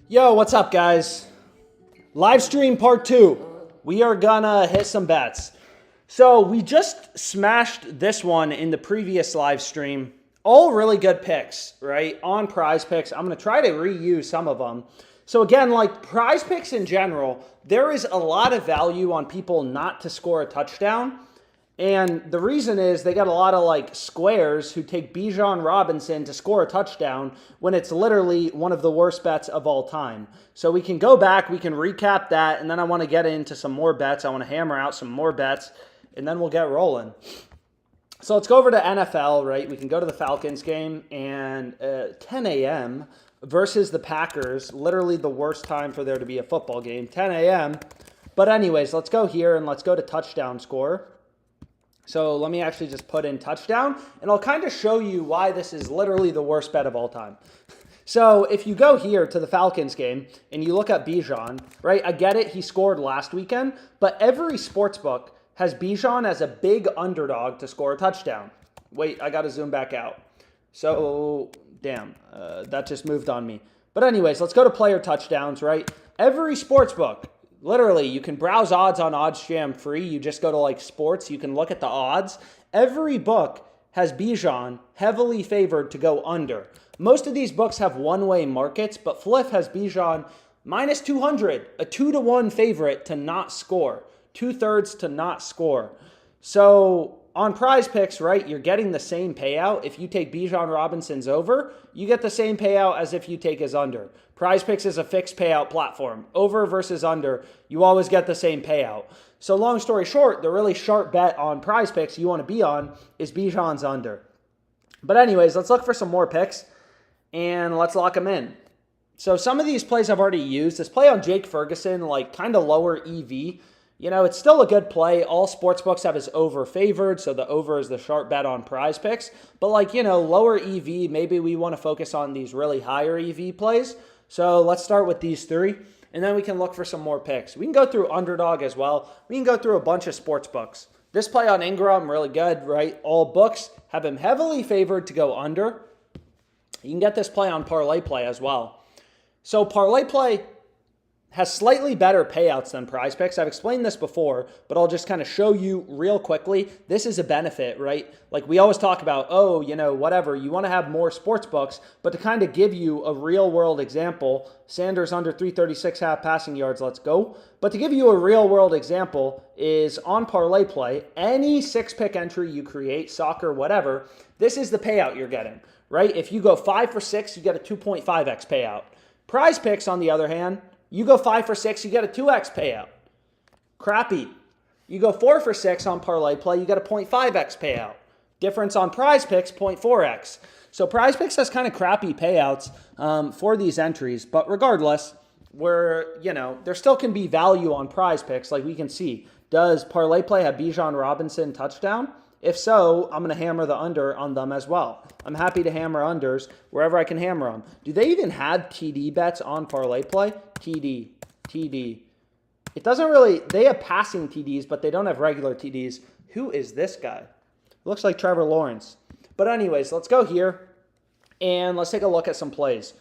Yo, what's up, guys? Live stream part 2. We are gonna hit some bets. So we just smashed this one in the previous live stream. All really good picks, right? On PrizePicks. I'm gonna try to reuse some of them. So again, like PrizePicks in general, there is a lot of value on people not to score a touchdown. And the reason is they got a lot of like squares who take Bijan Robinson to score a touchdown when it's literally one of the worst bets of all time. So we can go back, we can recap that, and then I want to get into some more bets. I want to hammer out some more bets, and then we'll get rolling. So let's go over to NFL, right? We can go to the Falcons game, and 10 a.m. versus the Packers, literally the worst time for there to be a football game, 10 a.m. But anyways, let's go here, and let's go to touchdown score. So let me actually just put in touchdown, and I'll kind of show you why this is literally the worst bet of all time. So if you go here to the Falcons game and you look at Bijan, right, I get it, he scored last weekend, but every sportsbook has Bijan as a big underdog to score a touchdown. Wait, I got to zoom back out. So, damn, that just moved on me. But anyways, let's go to player touchdowns, right? Every sportsbook, literally, you can browse odds on OddsJam free. You just go to like sports. You can look at the odds. Every book has Bijan heavily favored to go under. Most of these books have one-way markets, but Fliff has Bijan minus 200, a 2-to-1 favorite to not score, 2/3 to not score. So on PrizePicks, right, you're getting the same payout. If you take Bijan Robinson's over, you get the same payout as if you take his under. PrizePicks is a fixed payout platform. Over versus under, you always get the same payout. So long story short, the really sharp bet on PrizePicks you want to be on is Bijan's under. But anyways, let's look for some more picks, and let's lock them in. So some of these plays I've already used. This play on Jake Ferguson, like kind of lower EV. You know, it's still a good play. All sportsbooks have his over favored, so the over is the sharp bet on PrizePicks. But like, you know, lower EV, maybe we want to focus on these really higher EV plays. So let's start with these three, and then we can look for some more picks. We can go through Underdog as well. We can go through a bunch of sports books. This play on Ingram, really good, right? All books have him heavily favored to go under. You can get this play on ParlayPlay as well. So ParlayPlay has slightly better payouts than PrizePicks. I've explained this before, but I'll just kind of show you real quickly. This is a benefit, right? Like we always talk about, oh, you know, whatever. You want to have more sports books, but to kind of give you a real world example, Sanders under 336 half passing yards, let's go. But to give you a real world example is on ParlayPlay, any 6-pick entry you create, soccer, whatever, this is the payout you're getting, right? If you go 5 for 6, you get a 2.5x payout. PrizePicks, on the other hand, you go 5 for 6, you get a 2x payout. Crappy. You go 4 for 6 on ParlayPlay, you get a 0.5x payout. Difference on PrizePicks, 0.4x. So PrizePicks has kind of crappy payouts for these entries, but regardless, there still can be value on PrizePicks, like we can see. Does ParlayPlay have Bijan Robinson touchdown? If so, I'm going to hammer the under on them as well. I'm happy to hammer unders wherever I can hammer them. Do they even have TD bets on ParlayPlay? TD. It doesn't really, they have passing TDs, but they don't have regular TDs. Who is this guy? Looks like Trevor Lawrence. But anyways, let's go here and let's take a look at some plays.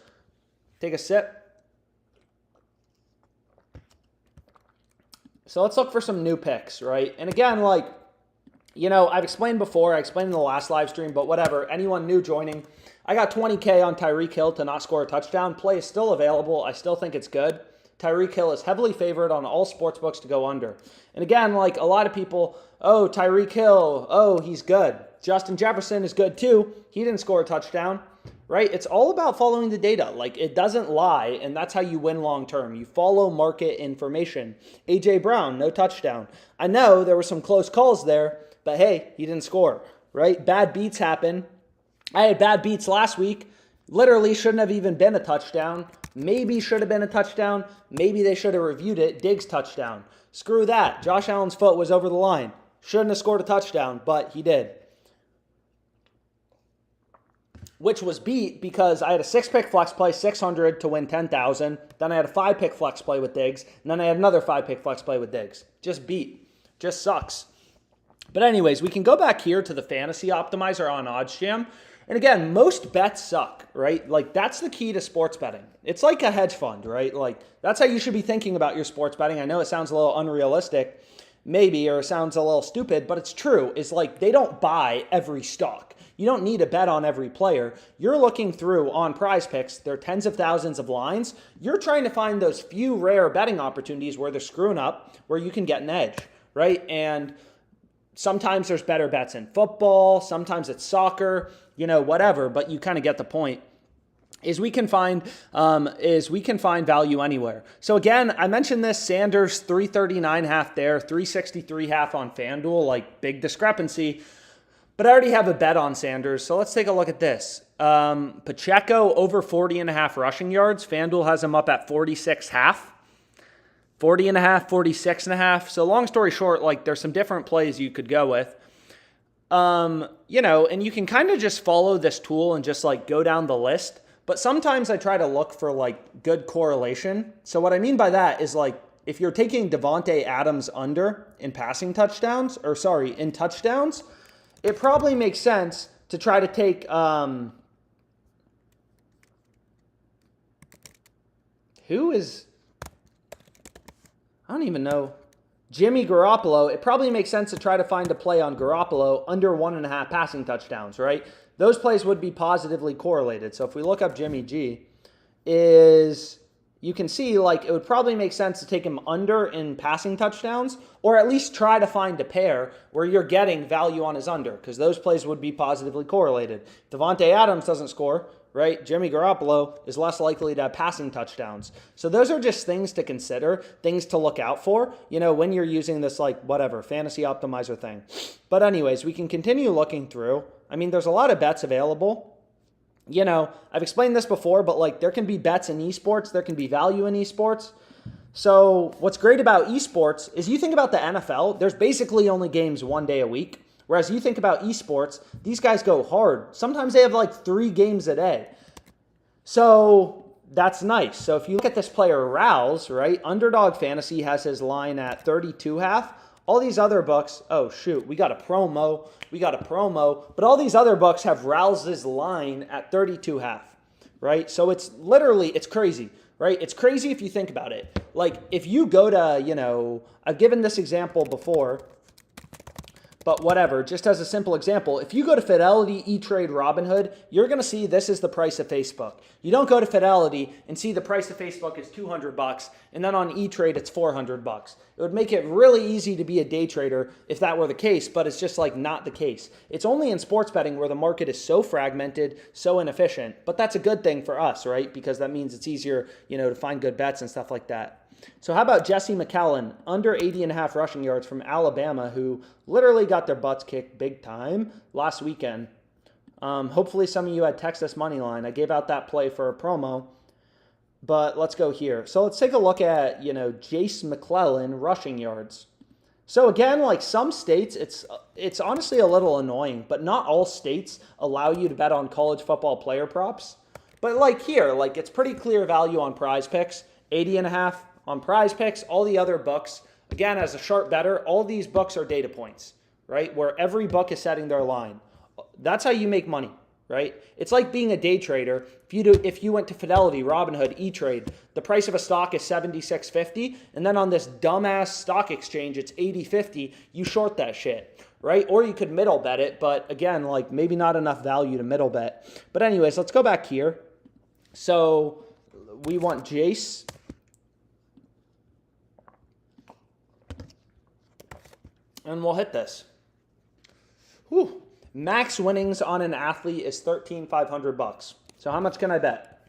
Take a sip. So let's look for some new picks, right? And again, like, you know, I've explained before, I explained in the last live stream, but whatever, anyone new joining, I got 20K on Tyreek Hill to not score a touchdown. Play is still available. I still think it's good. Tyreek Hill is heavily favored on all sportsbooks to go under. And again, like a lot of people, oh, Tyreek Hill, oh, he's good. Justin Jefferson is good too. He didn't score a touchdown, right? It's all about following the data. Like it doesn't lie, and that's how you win long term. You follow market information. A.J. Brown, no touchdown. I know there were some close calls there, but hey, he didn't score, right? Bad beats happen. I had bad beats last week. Literally shouldn't have even been a touchdown. Maybe should have been a touchdown. Maybe they should have reviewed it. Diggs touchdown. Screw that. Josh Allen's foot was over the line. Shouldn't have scored a touchdown, but he did. Which was beat because I had a 6-pick flex play, 600 to win 10,000. Then I had a 5-pick flex play with Diggs. And then I had another 5-pick flex play with Diggs. Just beat. Just sucks. But anyways, we can go back here to the fantasy optimizer on OddsJam. And again, most bets suck, right? Like, that's the key to sports betting. It's like a hedge fund, right? Like, that's how you should be thinking about your sports betting. I know it sounds a little unrealistic, maybe, or it sounds a little stupid, but it's true. It's like they don't buy every stock. You don't need to bet on every player. You're looking through on PrizePicks. There are tens of thousands of lines. You're trying to find those few rare betting opportunities where they're screwing up, where you can get an edge, right? And sometimes there's better bets in football. Sometimes it's soccer, whatever, but you kind of get the point. Is we can find value anywhere. So again, I mentioned this, Sanders 339 half there, 363 half on FanDuel, like big discrepancy. But I already have a bet on Sanders, so let's take a look at this. Pacheco over 40.5 rushing yards. FanDuel has him up at 46 half. 40.5, 46.5. So long story short, like there's some different plays you could go with. And you can kind of just follow this tool and just like go down the list. But sometimes I try to look for like good correlation. So what I mean by that is like if you're taking Davante Adams under in passing touchdowns, in touchdowns, it probably makes sense to try to take I don't even know. Jimmy Garoppolo. It probably makes sense to try to find a play on Garoppolo under 1.5 passing touchdowns, right? Those plays would be positively correlated. So if we look up Jimmy G, you can see like it would probably make sense to take him under in passing touchdowns, or at least try to find a pair where you're getting value on his under, because those plays would be positively correlated. Davante Adams doesn't score, right? Jimmy Garoppolo is less likely to have passing touchdowns. So those are just things to consider, things to look out for, when you're using this fantasy optimizer thing. But anyways, we can continue looking through. I mean, there's a lot of bets available. I've explained this before, but there can be bets in esports. There can be value in esports. So what's great about esports is you think about the NFL, there's basically only games one day a week. Whereas you think about esports, these guys go hard. Sometimes they have 3 games a day. So that's nice. So if you look at this player, Rouse, right? Underdog Fantasy has his line at 32 half. All these other books, oh shoot, we got a promo. But all these other books have Rouse's line at 32 half, right? So it's crazy, right? It's crazy if you think about it. Like if you go to, I've given this example before, but whatever, just as a simple example, if you go to Fidelity, E-Trade, Robinhood, you're going to see this is the price of Facebook. You don't go to Fidelity and see the price of Facebook is $200, and then on E-Trade it's $400. It would make it really easy to be a day trader if that were the case, but it's just not the case. It's only in sports betting where the market is so fragmented, so inefficient, but that's a good thing for us, right? Because that means it's easier, to find good bets and stuff like that. So how about Jesse McClellan, under 80.5 rushing yards from Alabama, who literally got their butts kicked big time last weekend. Hopefully some of you had Texas money line. I gave out that play for a promo, but let's go here. So let's take a look at, Jace McClellan rushing yards. So again, some states, it's honestly a little annoying, but not all states allow you to bet on college football player props. But here, it's pretty clear value on PrizePicks, 80.5. On PrizePicks, all the other books, again, as a sharp bettor, all these books are data points, right? Where every book is setting their line. That's how you make money, right? It's like being a day trader. If you went to Fidelity, Robinhood, E-Trade, the price of a stock is $76.50, and then on this dumbass stock exchange, it's $80.50, you short that shit, right? Or you could middle bet it, but again, maybe not enough value to middle bet. But anyways, let's go back here. So we want Jace. And we'll hit this. Whew. Max winnings on an athlete is $13,500. So how much can I bet?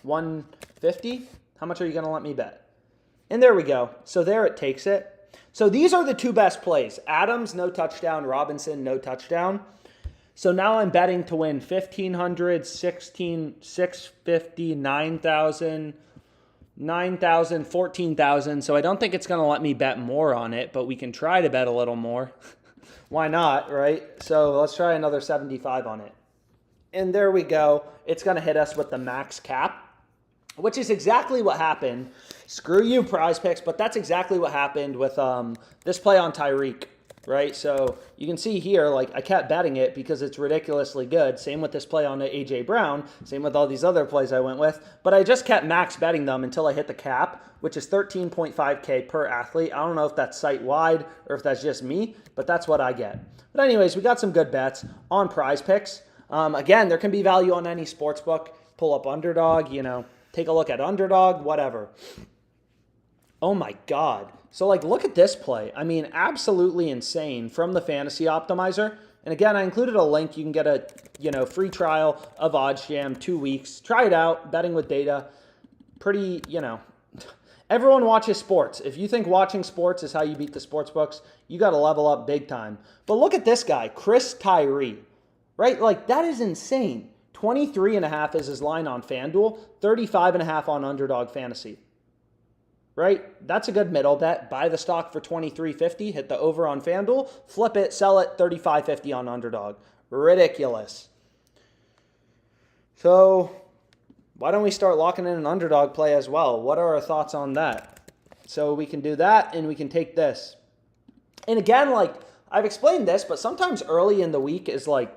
150? How much are you going to let me bet? And there we go. So there it takes it. So these are the 2 best plays. Adams, no touchdown. Robinson, no touchdown. So now I'm betting to win 1,500, 650, 9,000, 9,000, 14,000. So I don't think it's going to let me bet more on it, but we can try to bet a little more. Why not, right? So let's try another 75 on it. And there we go. It's going to hit us with the max cap, which is exactly what happened. Screw you, PrizePicks, but that's exactly what happened with this play on Tyreek. right? So you can see here, like I kept betting it because it's ridiculously good. Same with this play on the A.J. Brown. Same with all these other plays I went with. But I just kept max betting them until I hit the cap, which is 13.5K per athlete. I don't know if that's site-wide or if that's just me, but that's what I get. But anyways, we got some good bets on PrizePicks. Again, there can be value on any sports book. Pull up Underdog, take a look at Underdog, whatever. Oh my God. So like, look at this play. I mean, absolutely insane from the Fantasy Optimizer. And again, I included a link. You can get a, free trial of OddsJam, 2 weeks. Try it out, betting with data. Pretty, everyone watches sports. If you think watching sports is how you beat the sports books, you got to level up big time. But look at this guy, Chris Tyree, right? Like, that is insane. 23.5 is his line on FanDuel, 35.5 on Underdog Fantasy. Right? That's a good middle bet. Buy the stock for $23.50, hit the over on FanDuel, flip it, sell it, $35.50 on Underdog. Ridiculous. So why don't we start locking in an Underdog play as well? What are our thoughts on that? So we can do that, and we can take this. And again, like I've explained this, but sometimes early in the week is like,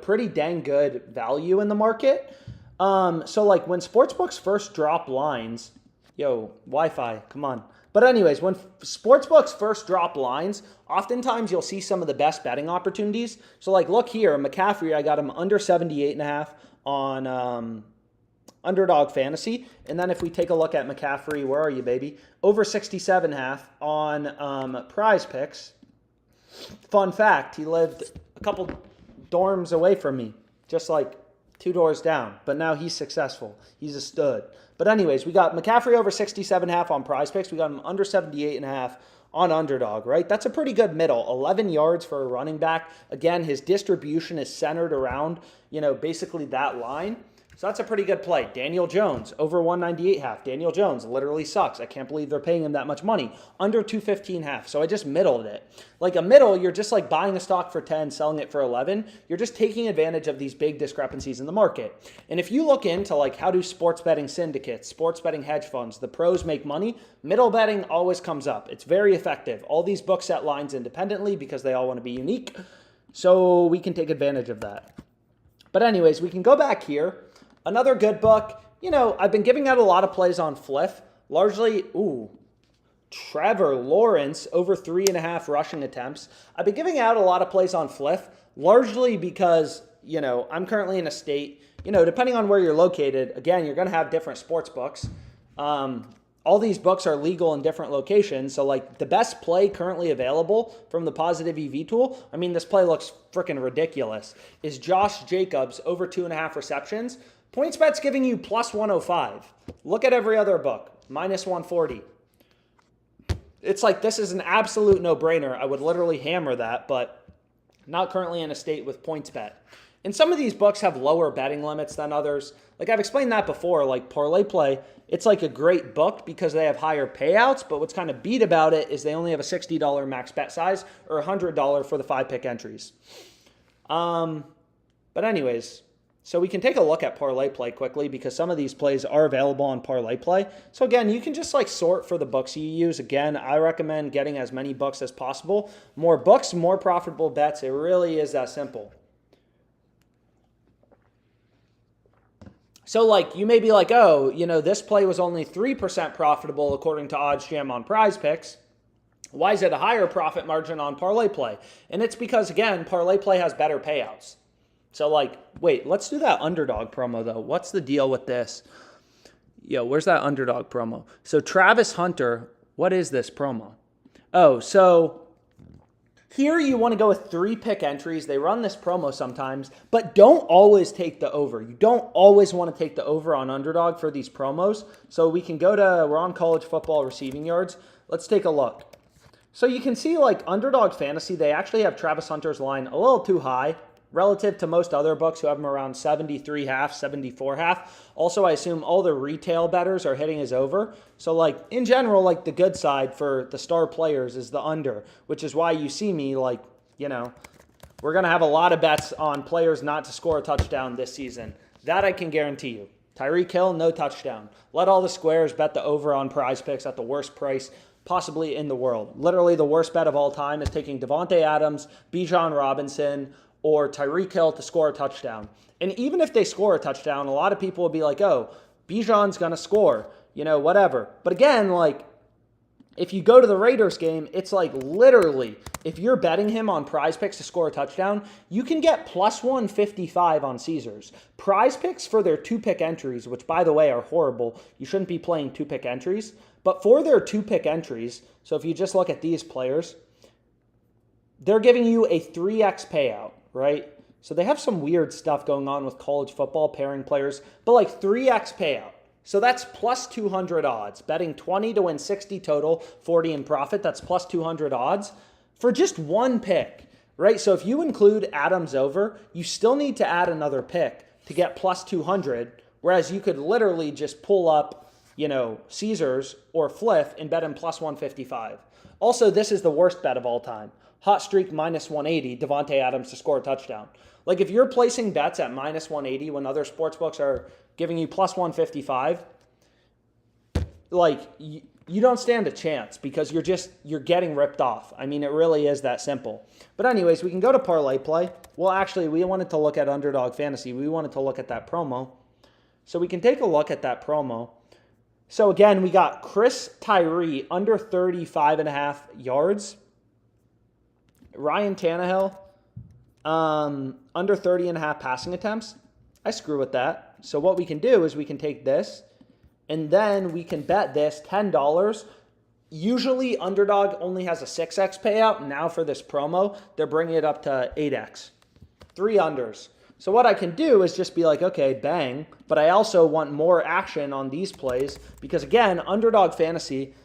pretty dang good value in the market. So like when sportsbooks first drop lines, Wi-Fi, come on. But anyways, when sportsbooks first drop lines, oftentimes you'll see some of the best betting opportunities. So like, look here, McCaffrey, I got him under 78.5 on Underdog Fantasy. And then if we take a look at McCaffrey, where are you, baby? Over 67.5 on PrizePicks. Fun fact, he lived a couple dorms away from me, just like 2 doors down. But now he's successful. He's a stud. But anyways, we got McCaffrey over 67.5 on PrizePicks. We got him under 78.5 on Underdog, right? That's a pretty good middle. 11 yards for a running back. Again, his distribution is centered around, basically that line. So that's a pretty good play. Daniel Jones, over 198.5. Daniel Jones literally sucks. I can't believe they're paying him that much money. Under 215.5. So I just middled it. Like a middle, you're just like buying a stock for 10, selling it for 11. You're just taking advantage of these big discrepancies in the market. And if you look into like how do sports betting syndicates, sports betting hedge funds, the pros make money, middle betting always comes up. It's very effective. All these books set lines independently because they all want to be unique. So we can take advantage of that. But anyways, we can go back here. Another good book, I've been giving out a lot of plays on Fliff, largely, Trevor Lawrence, over 3.5 rushing attempts. I've been giving out a lot of plays on Fliff, largely because, I'm currently in a state, depending on where you're located, again, you're going to have different sports books. All these books are legal in different locations. So like the best play currently available from the positive EV tool, I mean, this play looks freaking ridiculous, is Josh Jacobs over 2.5 receptions. PointsBet's giving you plus 105. Look at every other book, minus 140. It's like, this is an absolute no-brainer. I would literally hammer that, but not currently in a state with PointsBet. And some of these books have lower betting limits than others. Like I've explained that before, like ParlayPlay, it's like a great book because they have higher payouts, but what's kind of beat about it is they only have a $60 max bet size or $100 for the 5-pick entries. But anyways, so we can take a look at ParlayPlay quickly because some of these plays are available on ParlayPlay. So again, you can just like sort for the books you use. Again, I recommend getting as many books as possible. More books, more profitable bets. It really is that simple. So like you may be like, oh, this play was only 3% profitable according to OddsJam on PrizePicks. Why is it a higher profit margin on ParlayPlay? And it's because, again, ParlayPlay has better payouts. So like, wait, let's do that Underdog promo though. What's the deal with this? Where's that Underdog promo? So Travis Hunter, what is this promo? Oh, so here you want to go with 3-pick entries. They run this promo sometimes, but don't always take the over. You don't always want to take the over on Underdog for these promos. So we can we're on college football receiving yards. Let's take a look. So you can see like Underdog Fantasy, they actually have Travis Hunter's line a little too high relative to most other books who have him around 73.5, 74.5. Also, I assume all the retail bettors are hitting his over. So like in general, like the good side for the star players is the under, which is why you see me like, we're going to have a lot of bets on players not to score a touchdown this season. That I can guarantee you. Tyreek Hill, no touchdown. Let all the squares bet the over on PrizePicks at the worst price possibly in the world. Literally the worst bet of all time is taking Devontae Adams, Bijan Robinson, or Tyreek Hill to score a touchdown. And even if they score a touchdown, a lot of people will be like, oh, Bijan's going to score, whatever. But again, like, if you go to the Raiders game, it's like literally, if you're betting him on PrizePicks to score a touchdown, you can get plus 155 on Caesars. PrizePicks for their 2-pick entries, which by the way are horrible. You shouldn't be playing 2-pick entries. But for their 2-pick entries, so if you just look at these players, they're giving you a 3x payout, right? So they have some weird stuff going on with college football pairing players, but like 3x payout. So that's plus 200 odds. Betting 20 to win 60 total, 40 in profit, that's plus 200 odds for just one pick, right? So if you include Adams over, you still need to add another pick to get plus 200, whereas you could literally just pull up, Caesars or Fliff and bet him plus 155. Also, this is the worst bet of all time. Hot streak minus 180, Devontae Adams to score a touchdown. Like if you're placing bets at minus 180 when other sportsbooks are giving you plus 155, like you don't stand a chance because you're getting ripped off. I mean, it really is that simple. But anyways, we can go to ParlayPlay. Well, actually, we wanted to look at Underdog Fantasy. We wanted to look at that promo. So we can take a look at that promo. So again, we got Chris Tyree under 35.5 yards. Ryan Tannehill under 30.5 passing attempts. I screw with that. So what we can do is we can take this and then we can bet this $10. Usually Underdog only has a 6x payout. Now for this promo, they're bringing it up to 8x. 3 unders. So what I can do is just be like, okay, bang. But I also want more action on these plays because again, Underdog Fantasy,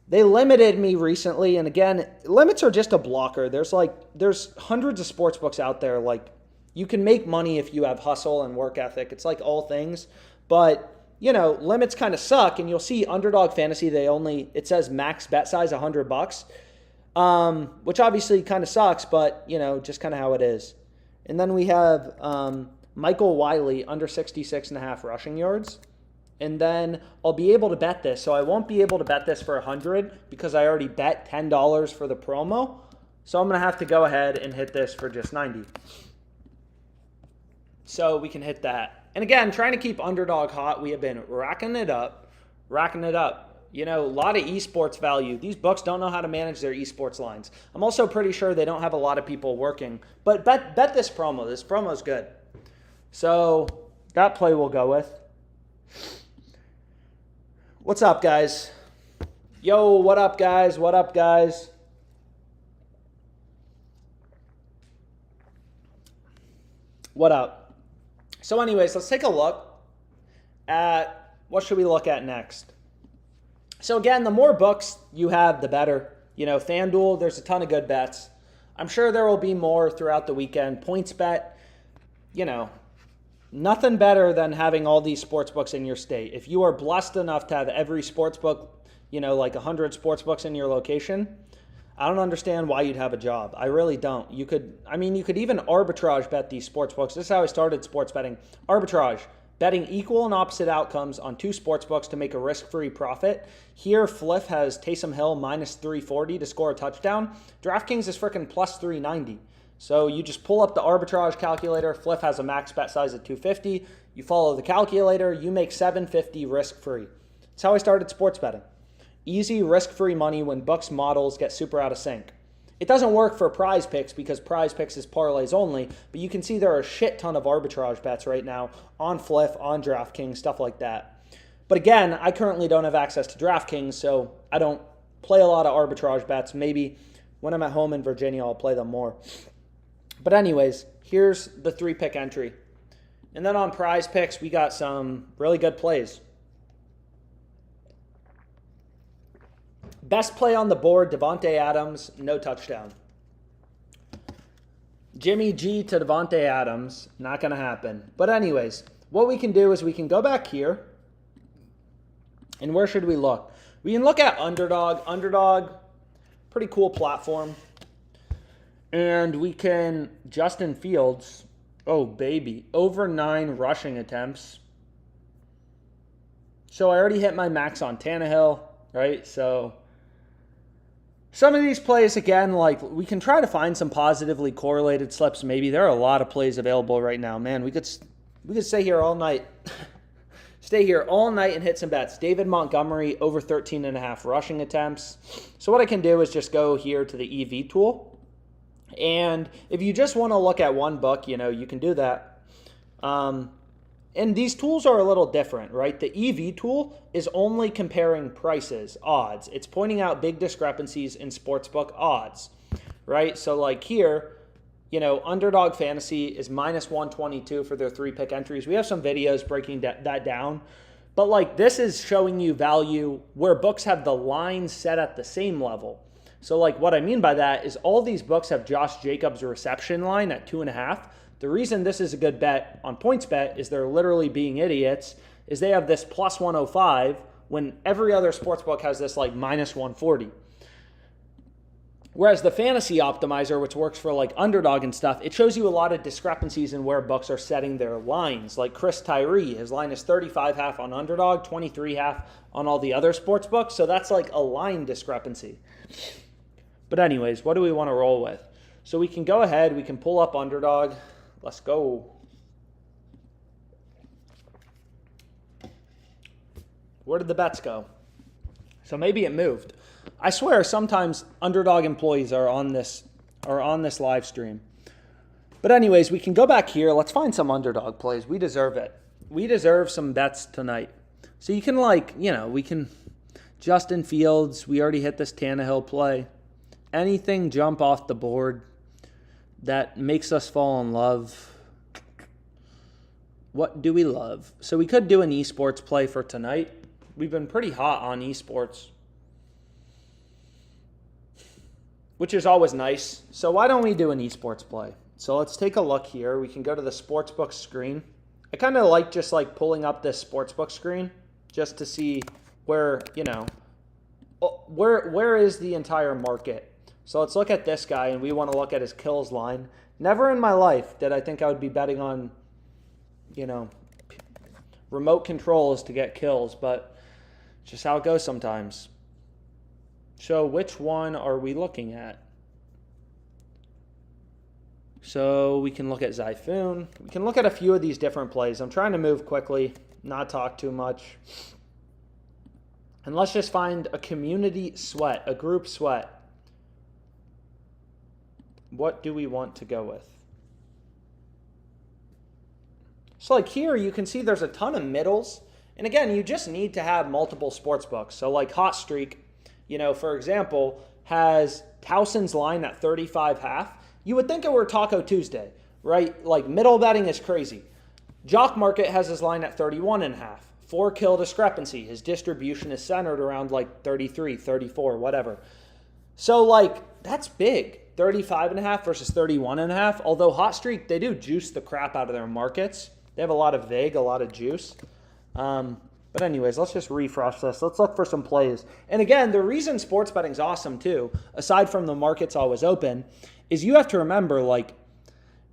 they limited me recently. And again, limits are just a blocker. There's hundreds of sports books out there. Like you can make money if you have hustle and work ethic. It's like all things, but limits kind of suck. And you'll see Underdog Fantasy, it says max bet size $100, which obviously kind of sucks, but just kind of how it is. And then we have Michael Wiley under 66.5 rushing yards. And then I'll be able to bet this. So I won't be able to bet this for 100 because I already bet $10 for the promo. So I'm going to have to go ahead and hit this for just 90. So we can hit that. And again, trying to keep Underdog hot, we have been racking it up. A lot of esports value. These books don't know how to manage their esports lines. I'm also pretty sure they don't have a lot of people working. But bet this promo. This promo is good. So that play we'll go with. What's up, guys? Yo, what up, guys? What up, guys? What up? So anyways, let's take a look at what should we look at next. So again, the more books you have, the better. FanDuel, there's a ton of good bets. I'm sure there will be more throughout the weekend. PointsBet, nothing better than having all these sports books in your state. If you are blessed enough to have every sports book, like 100 sports books in your location, I don't understand why you'd have a job. I really don't. You could even arbitrage bet these sports books. This is how I started sports betting. Arbitrage. Betting equal and opposite outcomes on 2 sports books to make a risk-free profit. Here, Fliff has Taysom Hill minus 340 to score a touchdown. DraftKings is freaking plus 390. So you just pull up the arbitrage calculator. Fliff has a max bet size of 250. You follow the calculator. You make 750 risk-free. That's how I started sports betting. Easy, risk-free money when books models get super out of sync. It doesn't work for PrizePicks because PrizePicks is parlays only, but you can see there are a shit ton of arbitrage bets right now on Fliff, on DraftKings, stuff like that. But again, I currently don't have access to DraftKings, so I don't play a lot of arbitrage bets. Maybe when I'm at home in Virginia, I'll play them more. But anyways, here's the 3-pick entry. And then on PrizePicks, we got some really good plays. Best play on the board, Devontae Adams, no touchdown. Jimmy G to Devontae Adams, not going to happen. But anyways, what we can do is we can go back here. And where should we look? We can look at Underdog. Underdog, pretty cool platform. And we can, Justin Fields, oh baby, over 9 rushing attempts. So I already hit my max on Tannehill, right? So Some of these plays, again, like we can try to find some positively correlated slips. Maybe there are a lot of plays available right now. Man, we could stay here all night. Stay here all night and hit some bets. David Montgomery over 13.5 rushing attempts. So what I can do is just go here to the EV tool. And if you just want to look at one book, you can do that. And these tools are a little different, right? The EV tool is only comparing prices, odds. It's pointing out big discrepancies in sportsbook odds, right? So like here, Underdog Fantasy is minus 122 for their 3-pick entries. We have some videos breaking that down. But like this is showing you value where books have the line set at the same level. So like what I mean by that is all these books have Josh Jacobs' reception line at 2.5. The reason this is a good bet on PointsBet is they're literally being idiots, is they have this plus 105 when every other sportsbook has this like minus 140. Whereas the fantasy optimizer, which works for like Underdog and stuff, it shows you a lot of discrepancies in where books are setting their lines. Like Chris Tyree, his line is 35.5 on Underdog, 23.5 on all the other sportsbooks. So that's like a line discrepancy. But anyways, what do we want to roll with? So we can go ahead, we can pull up Underdog. Let's go. Where did the bets go? So maybe it moved. I swear sometimes Underdog employees are on this live stream. But anyways, we can go back here. Let's find some Underdog plays. We deserve it. We deserve some bets tonight. So you can we can Justin Fields, we already hit this Tannehill play. Anything jump off the board that makes us fall in love. What do we love? So we could do an esports play for tonight. We've been pretty hot on esports, which is always nice. So why don't we do an esports play? So let's take a look here. We can go to the sportsbook screen. I kind of like just like pulling up this sportsbook screen just to see where, where is the entire market. So let's look at this guy, and we want to look at his kills line. Never in my life did I think I would be betting on, remote controls to get kills, but it's just how it goes sometimes. So which one are we looking at? So we can look at Zyphoon. We can look at a few of these different plays. I'm trying to move quickly, not talk too much. And let's just find a community sweat, a group sweat. What do we want to go with? So like here, you can see there's a ton of middles. And again, you just need to have multiple sports books. So like Hot Streak, for example, has Towson's line at 35.5. You would think it were Taco Tuesday, right? Like middle betting is crazy. Jock Market has his line at 31.5. 4-kill discrepancy. His distribution is centered around like 33, 34, whatever. So like that's big. 35.5 versus 31.5. Although Hot Streak, they do juice the crap out of their markets. They have a lot of vig, a lot of juice. But anyways, let's just refresh this. Let's look for some plays. And again, the reason sports betting is awesome too, aside from the market's always open, is you have to remember, like,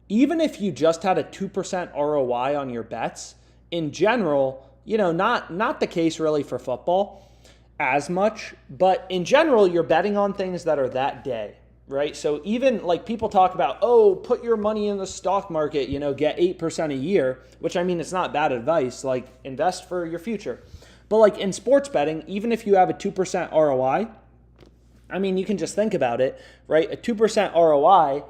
even if you just had a 2% ROI on your bets, in general, not the case really for football as much, but in general, you're betting on things that are that day. Right? So even like people talk about, put your money in the stock market, get 8% a year, which I mean, it's not bad advice, like invest for your future. But like in sports betting, even if you have a 2% ROI, I mean, you can just think about it, right? A 2% ROI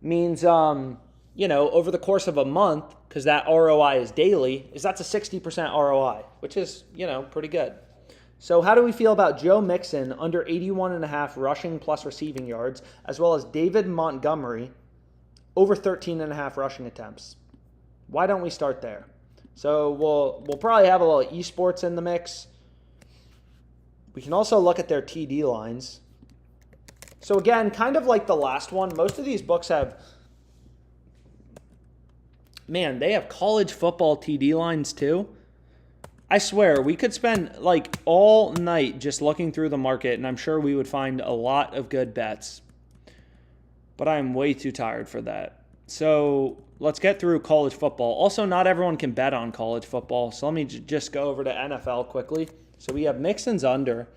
means, over the course of a month, because that ROI is daily, that's a 60% ROI, which is, pretty good. So how do we feel about Joe Mixon under 81.5 rushing plus receiving yards, as well as David Montgomery over 13.5 rushing attempts? Why don't we start there? So we'll probably have a little esports in the mix. We can also look at their TD lines. So again, kind of like the last one, most of these books have, they have college football TD lines too. I swear, we could spend like all night just looking through the market, and I'm sure we would find a lot of good bets. But I'm way too tired for that. So let's get through college football. Also, not everyone can bet on college football, so let me just go over to NFL quickly. So we have Mixon's under.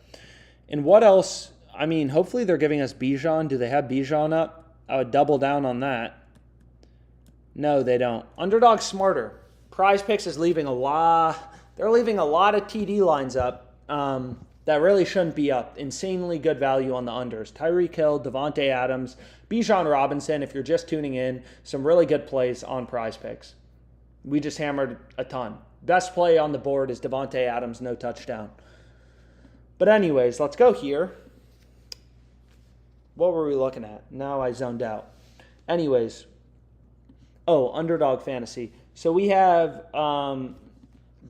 And what else? I mean, hopefully they're giving us Bijan. Do they have Bijan up? I would double down on that. No, they don't. Underdog's smarter. PrizePicks is leaving a lot. They're leaving a lot of TD lines up that really shouldn't be up. Insanely good value on the unders. Tyreek Hill, Devontae Adams, Bijan Robinson. If you're just tuning in, some really good plays on PrizePicks. We just hammered a ton. Best play on the board is Devontae Adams, no touchdown. But anyways, let's go here. What were we looking at? Now I zoned out. Anyways. Oh, Underdog Fantasy. So we have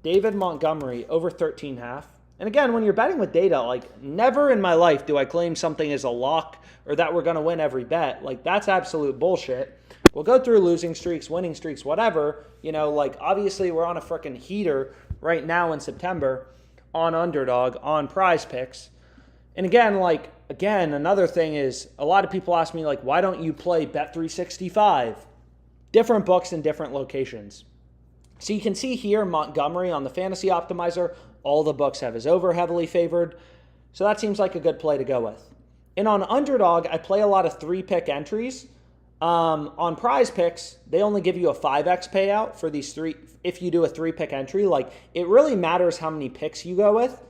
David Montgomery over 13.5. And again, when you're betting with data, like never in my life do I claim something is a lock or that we're going to win every bet. Like that's absolute bullshit. We'll go through losing streaks, winning streaks, whatever. You know, like obviously we're on a freaking heater right now in September on Underdog, on PrizePicks. And again, another thing is a lot of people ask me like, why don't you play Bet365? Different books in different locations. So you can see here Montgomery on the Fantasy Optimizer, all the books have his over heavily favored. So that seems like a good play to go with. And on Underdog, I play a lot of 3-pick entries. On PrizePicks, they only give you a 5x payout for these three. If you do a 3-pick entry, like it really matters how many picks you go with,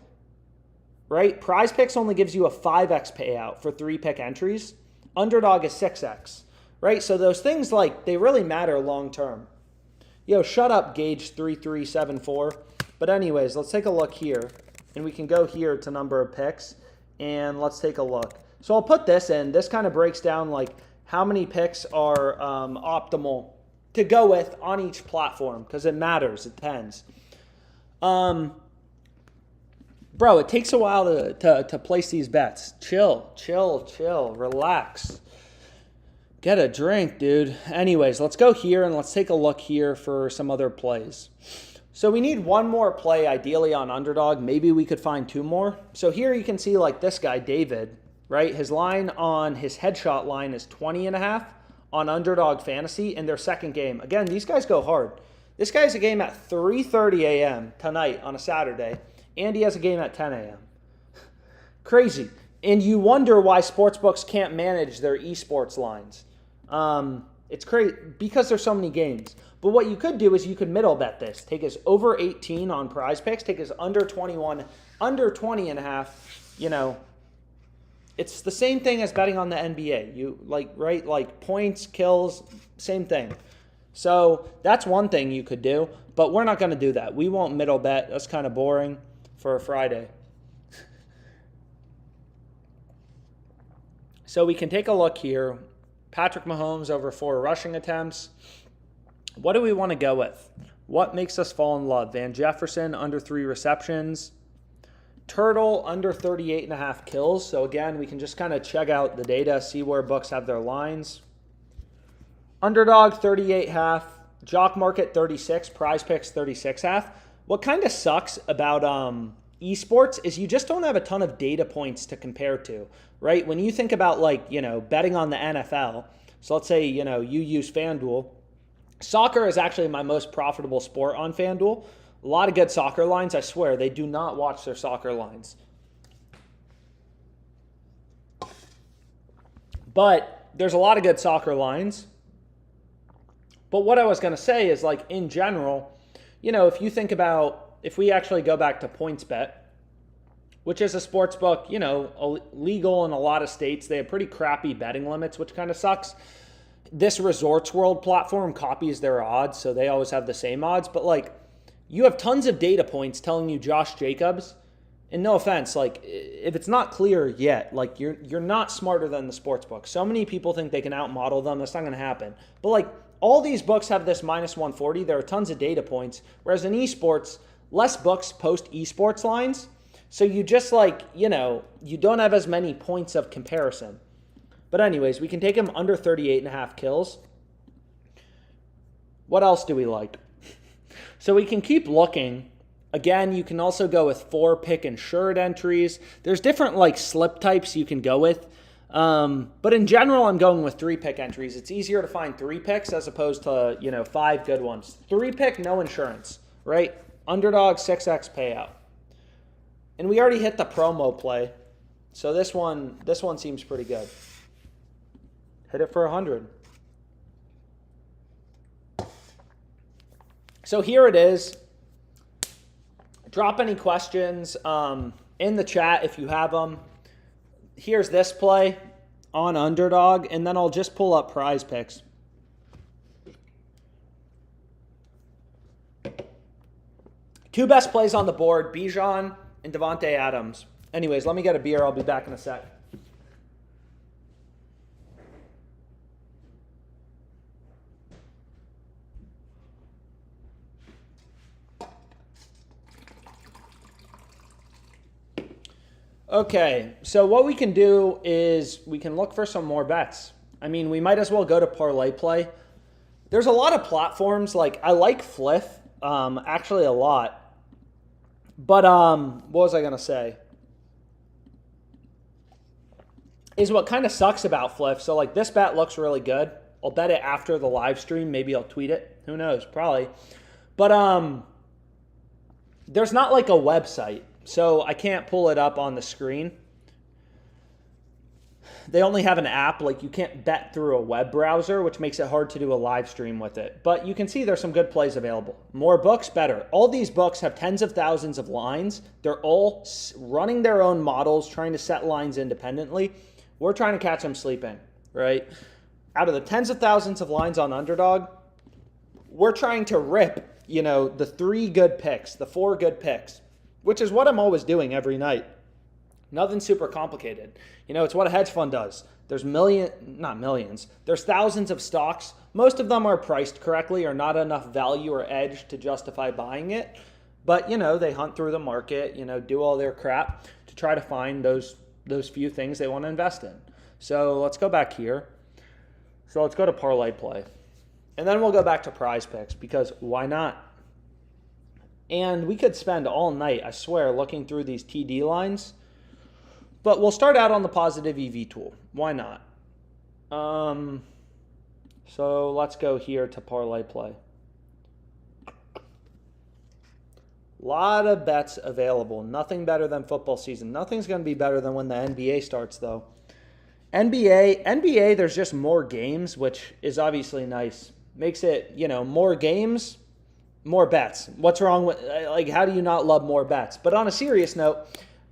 right? PrizePicks only gives you a 5x payout for 3-pick entries. Underdog is 6x, right? So those things like they really matter long term. Yo, shut up, Gauge 3374. But anyways, let's take a look here, and we can go here to number of picks, and let's take a look. So I'll put this in. This kind of breaks down like how many picks are optimal to go with on each platform because it matters. It depends. Bro, it takes a while to place these bets. Chill, relax. Get a drink, dude. Anyways, let's go here and let's take a look here for some other plays. So we need one more play, ideally on Underdog. Maybe we could find 2 more. So here you can see like this guy, David, right? His line on his headshot line is 20.5 on Underdog Fantasy in their second game. Again, these guys go hard. This guy has a game at 3:30 a.m. tonight on a Saturday, and he has a game at 10 a.m. Crazy. And you wonder why sportsbooks can't manage their esports lines. It's crazy because there's so many games. But what you could do is you could middle bet this. Take his over 18 on PrizePicks. Take his under 21, under 20.5. You know, it's the same thing as betting on the NBA. You like points, kills, same thing. So that's one thing you could do. But we're not going to do that. We won't middle bet. That's kind of boring for a Friday. So we can take a look here. Patrick Mahomes over 4 rushing attempts. What do we want to go with? What makes us fall in love? Van Jefferson under 3 receptions. Turtle under 38.5 kills. So again, we can just kind of check out the data, see where books have their lines. Underdog 38.5. JockMKT 36. PrizePicks 36.5. What kind of sucks about esports is you just don't have a ton of data points to compare to, right? When you think about like, you know, betting on the NFL, so let's say, you know, you use FanDuel. Soccer is actually my most profitable sport on FanDuel. A lot of good soccer lines. I swear, they do not watch their soccer lines. But there's a lot of good soccer lines. But what I was going to say is like in general, you know, if you think about, if we actually go back to PointsBet, which is a sports book, you know, legal in a lot of states, they have pretty crappy betting limits, which kind of sucks. This Resorts World platform copies their odds, so they always have the same odds. But like, you have tons of data points telling you Josh Jacobs, and no offense, like if it's not clear yet, like you're not smarter than the sports book. So many people think they can outmodel them. That's not going to happen. But like all these books have this minus 140. There are tons of data points. Whereas in esports, less books post esports lines. So you just like, you know, you don't have as many points of comparison. But anyways, we can take him under 38.5 kills. What else do we like? So we can keep looking. Again, you can also go with 4-pick insured entries. There's different like slip types you can go with. But in general, I'm going with 3-pick entries. It's easier to find 3 picks as opposed to, you know, 5 good ones. 3-pick, no insurance, right? Underdog 6x payout. And we already hit the promo play. So this one seems pretty good. Hit it for 100. So here it is. Drop any questions in the chat if you have them. Here's this play on Underdog, and then I'll just pull up PrizePicks. Two best plays on the board, Bijan and Devontae Adams. Anyways, let me get a beer. I'll be back in a sec. Okay, so what we can do is we can look for some more bets. I mean, we might as well go to ParlayPlay. There's a lot of platforms. Like, I like Fliff, actually a lot. But what was I going to say? Is what kind of sucks about Fliff. So, like, this bet looks really good. I'll bet it after the live stream. Maybe I'll tweet it. Who knows? Probably. But there's not, like, a website. So I can't pull it up on the screen. They only have an app. Like, you can't bet through a web browser, which makes it hard to do a live stream with it. But you can see there's some good plays available. More books, better. All these books have tens of thousands of lines. They're all running their own models, trying to set lines independently. We're trying to catch them sleeping, right? Out of the tens of thousands of lines on Underdog, we're trying to rip, you know, the 3 good picks, the 4 good picks, which is what I'm always doing every night. Nothing super complicated. You know, it's what a hedge fund does. There's not millions. There's thousands of stocks. Most of them are priced correctly or not enough value or edge to justify buying it. But, you know, they hunt through the market, you know, do all their crap to try to find those few things they want to invest in. So let's go back here. So let's go to ParlayPlay. And then we'll go back to PrizePicks because why not? And we could spend all night, I swear, looking through these TD lines. But we'll start out on the positive EV tool. Why not? So let's go here to ParlayPlay. A lot of bets available. Nothing better than football season. Nothing's going to be better than when the NBA starts, though. NBA, there's just more games, which is obviously nice. Makes it, you know, more games, more bets. What's wrong with, like, how do you not love more bets? But on a serious note,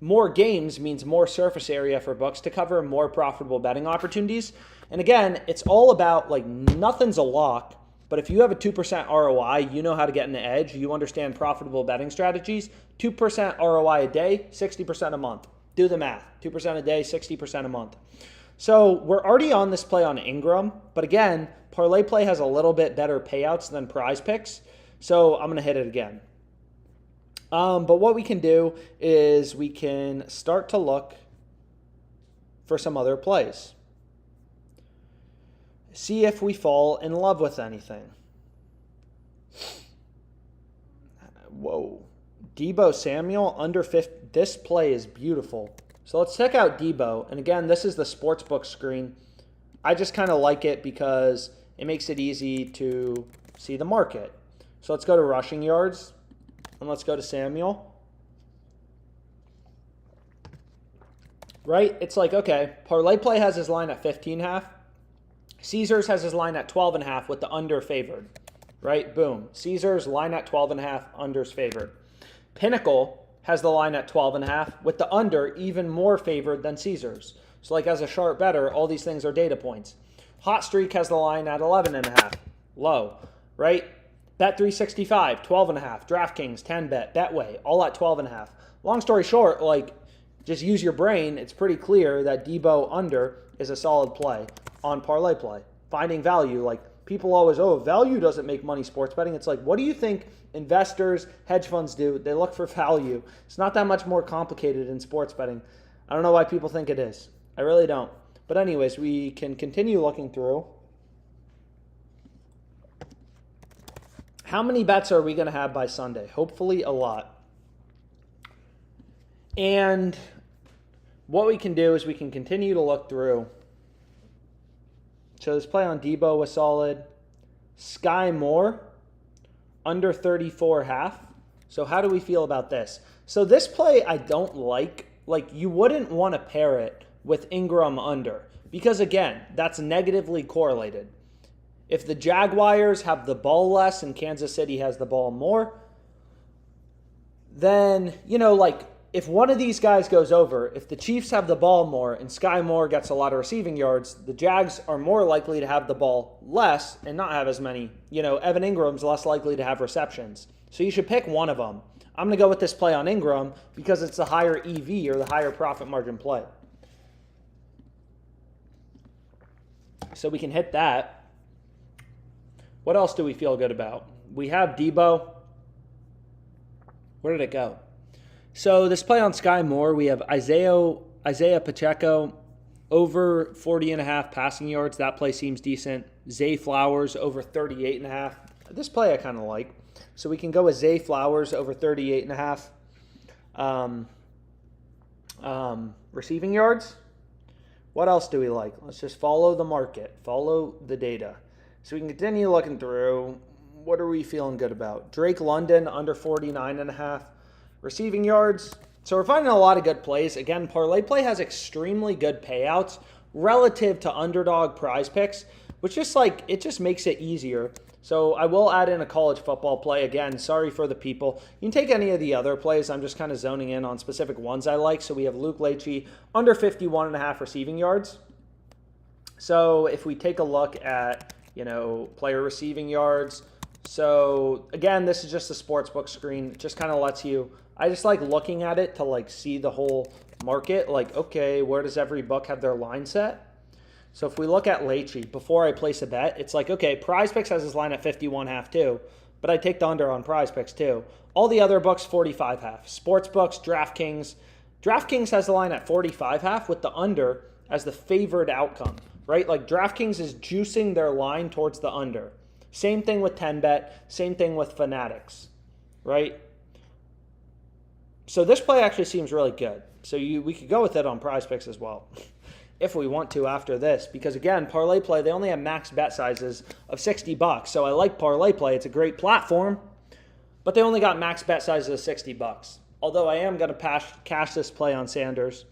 more games means more surface area for books to cover, more profitable betting opportunities. And again, it's all about, like, nothing's a lock, but if you have a 2% ROI, you know how to get an edge, you understand profitable betting strategies, 2% ROI a day, 60% a month. Do the math. 2% a day, 60% a month. So we're already on this play on Ingram, but again, ParlayPlay has a little bit better payouts than PrizePicks, so I'm going to hit it again. But what we can do is we can start to look for some other plays. See if we fall in love with anything. Whoa. Deebo Samuel under 50. This play is beautiful. So let's check out Deebo. And again, this is the sportsbook screen. I just kind of like it because it makes it easy to see the market. So let's go to rushing yards. And let's go to Samuel. Right? It's like, okay, ParlayPlay has his line at 15.5. Caesars has his line at 12.5 with the under favored. Right? Boom. Caesars line at 12.5, unders favored. Pinnacle has the line at 12.5 with the under even more favored than Caesars. So like as a sharp bettor, all these things are data points. Hot Streak has the line at 11.5, low, right? Bet365, 12.5. DraftKings, 10bet, Betway, all at 12.5. Long story short, like, just use your brain. It's pretty clear that Deebo under is a solid play on ParlayPlay. Finding value, like, people always, oh, value doesn't make money sports betting. It's like, what do you think investors, hedge funds do? They look for value. It's not that much more complicated in sports betting. I don't know why people think it is. I really don't. But anyways, we can continue looking through. How many bets are we going to have by Sunday? Hopefully a lot. And what we can do is we can continue to look through. So this play on Deebo was solid. Sky Moore, under 34.5. So how do we feel about this? So this play I don't like like you wouldn't want to pair it with Ingram under because, again, that's negatively correlated. If the Jaguars have the ball less and Kansas City has the ball more, then, like if one of these guys goes over, if the Chiefs have the ball more and Sky Moore gets a lot of receiving yards, the Jags are more likely to have the ball less and not have as many. Evan Ingram's less likely to have receptions. So you should pick one of them. I'm going to go with this play on Ingram because it's the higher EV or the higher profit margin play. So we can hit that. What else do we feel good about? We have Debo. Where did it go? So this play on Sky Moore, we have Isaiah Pacheco over 40.5 passing yards. That play seems decent. Zay Flowers over 38.5. This play I kind of like. So we can go with Zay Flowers over 38.5 receiving yards. What else do we like? Let's just follow the market, follow the data. So we can continue looking through. What are we feeling good about? Drake London under 49.5 receiving yards. So we're finding a lot of good plays. Again, ParlayPlay has extremely good payouts relative to Underdog PrizePicks, which it just makes it easier. So I will add in a college football play. Again, sorry for the people. You can take any of the other plays. I'm just kind of zoning in on specific ones I like. So we have Luke Leachy under 51.5 receiving yards. So if we take a look at, player receiving yards. So again, this is just a sportsbook screen. It just kind of lets you, I just like looking at it to see the whole market. Okay, where does every book have their line set? So if we look at Leachy, before I place a bet, it's okay, PrizePicks has his line at 51.5 too, but I take the under on PrizePicks too. All the other books, 45.5. Sportsbooks, DraftKings. DraftKings has the line at 45.5 with the under as the favored outcome, right? DraftKings is juicing their line towards the under. Same thing with 10bet, same thing with Fanatics, right? So this play actually seems really good. So we could go with it on PrizePicks as well. If we want to after this, because again, ParlayPlay, they only have max bet sizes of $60. So I like ParlayPlay. It's a great platform, but they only got max bet sizes of $60. Although I am going to cash this play on Sanders.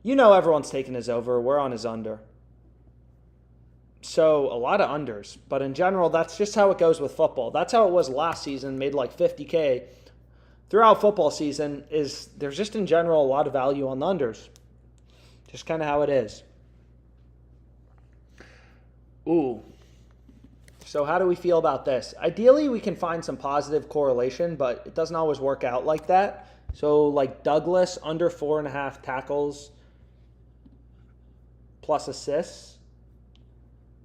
Everyone's taking his over. We're on his under. So a lot of unders, but in general, that's just how it goes with football. That's how it was last season, made $50K. Throughout football season, there's just in general a lot of value on the unders. Just kind of how it is. Ooh. So how do we feel about this? Ideally, we can find some positive correlation, but it doesn't always work out like that. So Douglas, under 4.5 tackles plus assists.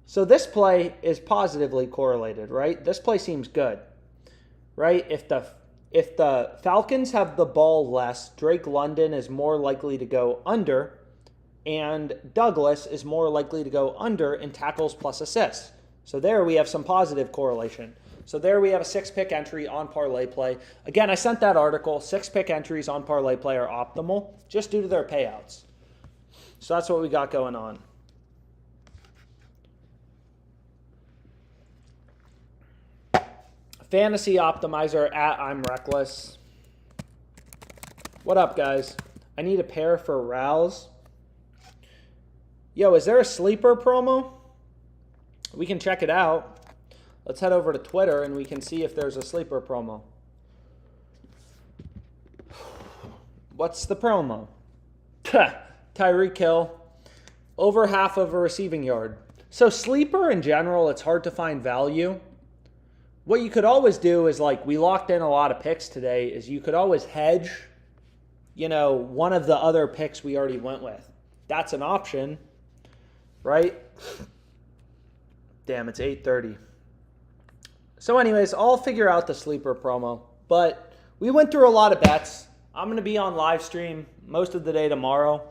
So this play is positively correlated, right? This play seems good, right? If the Falcons have the ball less, Drake London is more likely to go under, and Douglas is more likely to go under in tackles plus assists. So there we have some positive correlation. So there we have a 6-pick entry on ParlayPlay. Again, I sent that article. 6-pick entries on ParlayPlay are optimal just due to their payouts. So that's what we got going on. Fantasy Optimizer at I'm Reckless. What up, guys? I need a pair for Rouse. Yo, is there a sleeper promo? We can check it out. Let's head over to Twitter and we can see if there's a sleeper promo. What's the promo? Tyreek Hill, over half of a receiving yard. So sleeper in general, it's hard to find value. What you could always do is we locked in a lot of picks today, is you could always hedge, one of the other picks we already went with. That's an option. Right? Damn, it's 8:30. So anyways, I'll figure out the sleeper promo. But we went through a lot of bets. I'm going to be on live stream most of the day tomorrow.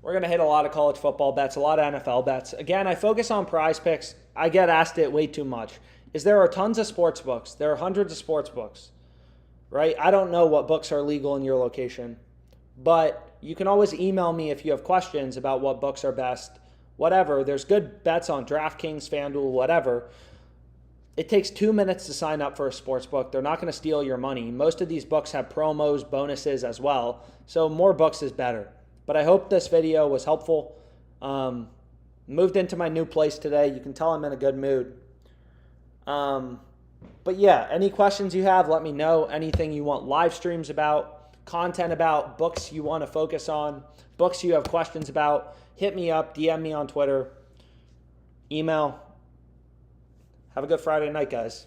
We're going to hit a lot of college football bets, a lot of NFL bets. Again, I focus on PrizePicks. I get asked it way too much. There are tons of sports books. There are hundreds of sports books. Right? I don't know what books are legal in your location. But you can always email me if you have questions about what books are best. Whatever. There's good bets on DraftKings, FanDuel, whatever. It takes 2 minutes to sign up for a sports book. They're not going to steal your money. Most of these books have promos, bonuses as well. So more books is better. But I hope this video was helpful. Moved into my new place today. You can tell I'm in a good mood. But yeah, any questions you have, let me know. Anything you want live streams about, content about, books you want to focus on, books you have questions about, hit me up, DM me on Twitter, email. Have a good Friday night, guys.